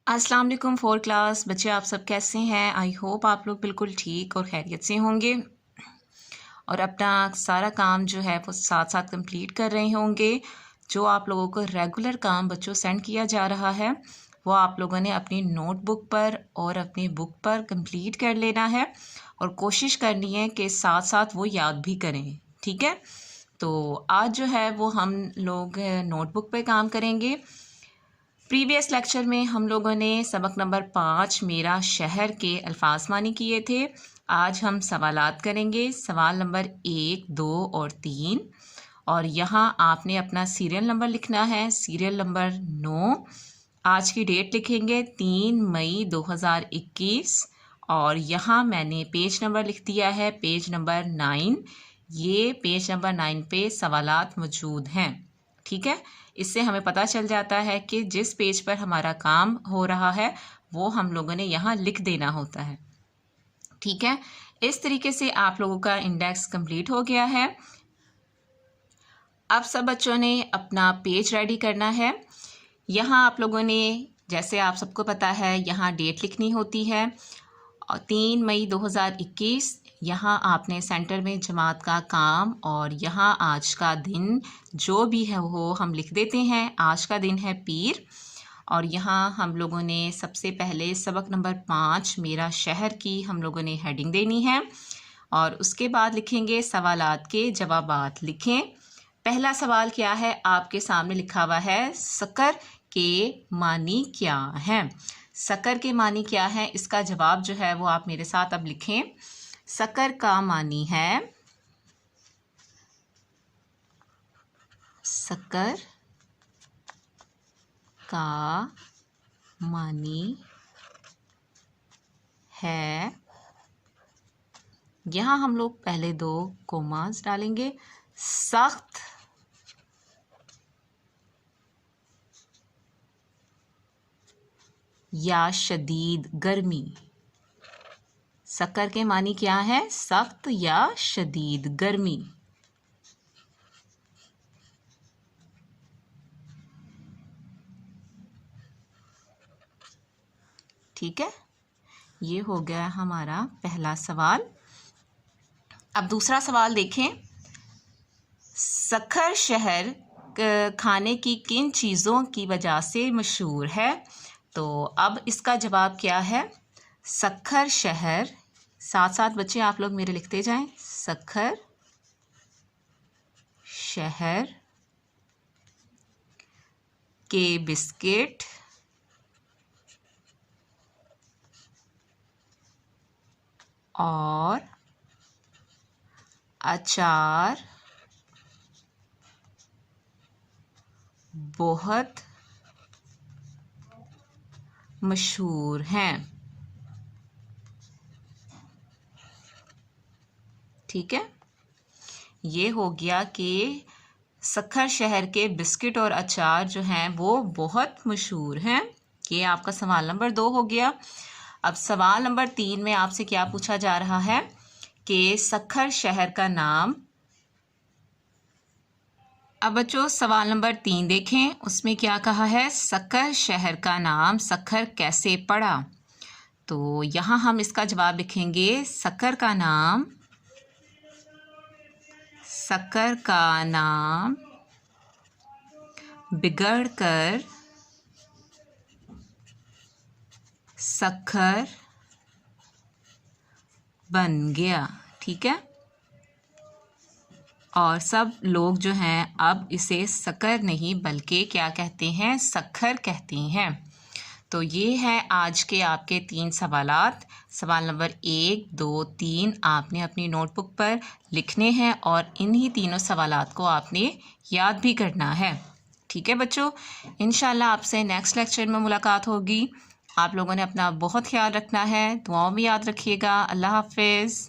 अस्सलाम वालेकुम four class बच्चे, आप सब कैसे हैं। आई होप आप लोग बिल्कुल ठीक और खैरियत से होंगे और अपना सारा काम जो है वो साथ साथ कंप्लीट कर रहे होंगे। जो आप लोगों को रेगुलर काम बच्चों सेंड किया जा रहा है वो आप लोगों ने अपनी नोटबुक पर और अपनी बुक पर कंप्लीट कर लेना है और कोशिश करनी है कि साथ साथ वो याद भी करें। ठीक है, तो आज जो है वो हम लोग नोटबुक पे काम करेंगे। प्रीवियस लेक्चर में हम लोगों ने सबक नंबर 5 मेरा शहर के अल्फाज मानी किए थे। आज हम सवालात करेंगे, सवाल नंबर 1, 2 और 3। और यहाँ आपने अपना सीरियल नंबर लिखना है, सीरियल नंबर 9। आज की डेट लिखेंगे 3 मई 2021 और यहाँ मैंने पेज नंबर लिख दिया है, पेज नंबर 9। ये पेज नंबर 9 पे सवालात मौजूद हैं। ठीक है, इससे हमें पता चल जाता है कि जिस पेज पर हमारा काम हो रहा है वो हम लोगों ने यहाँ लिख देना होता है। ठीक है, इस तरीके से आप लोगों का इंडेक्स कंप्लीट हो गया है। अब सब बच्चों ने अपना पेज रेडी करना है। यहाँ आप लोगों ने, जैसे आप सबको पता है, यहाँ डेट लिखनी होती है 3 मई 2021। यहाँ आपने सेंटर में जमात का काम और यहाँ आज का दिन जो भी है वो हम लिख देते हैं। आज का दिन है पीर और यहाँ हम लोगों ने सबसे पहले सबक नंबर 5 मेरा शहर की हम लोगों ने हेडिंग देनी है और उसके बाद लिखेंगे सवालात के जवाबात। लिखें, पहला सवाल क्या है, आपके सामने लिखा हुआ है सकर के मानी क्या है। सकर के मानी क्या है, इसका जवाब जो है वो आप मेरे साथ अब लिखें। सकर का मानी है, सकर का मानी है, यहाँ हम लोग पहले 2 कोमास डालेंगे, सख्त या शदीद गर्मी। सकर के मानी क्या है, सख्त या शदीद गर्मी। ठीक है, ये हो गया हमारा पहला सवाल। अब दूसरा सवाल देखें, सखर शहर खाने की किन चीज़ों की वजह से मशहूर है। तो अब इसका जवाब क्या है, सखर शहर, साथ साथ बच्चे आप लोग मेरे लिखते जाएं, सखर शहर के बिस्किट और अचार बहुत मशहूर हैं। ठीक है, ये हो गया कि सखर शहर के बिस्किट और अचार जो हैं वो बहुत मशहूर हैं। ये आपका सवाल नंबर 2 हो गया। अब सवाल नंबर 3 में आपसे क्या पूछा जा रहा है कि सखर शहर का नाम। अब बच्चों सवाल नंबर 3 देखें, उसमें क्या कहा है, सखर शहर का नाम सखर कैसे पड़ा। तो यहाँ हम इसका जवाब लिखेंगे, सखर का नाम, सखर का नाम बिगड़कर सखर बन गया। ठीक है, और सब लोग जो हैं अब इसे सकर नहीं बल्कि क्या कहते हैं, सखर कहते हैं। तो ये है आज के आपके 3 सवालात। सवाल नंबर 1, 2, 3 आपने अपनी नोटबुक पर लिखने हैं और इन्हीं तीनों सवालात को आपने याद भी करना है। ठीक है बच्चों, इंशाल्लाह आपसे नेक्स्ट लेक्चर में मुलाकात होगी। आप लोगों ने अपना बहुत ख्याल रखना है, दुआओं में याद रखिएगा। अल्लाह हाफिज़।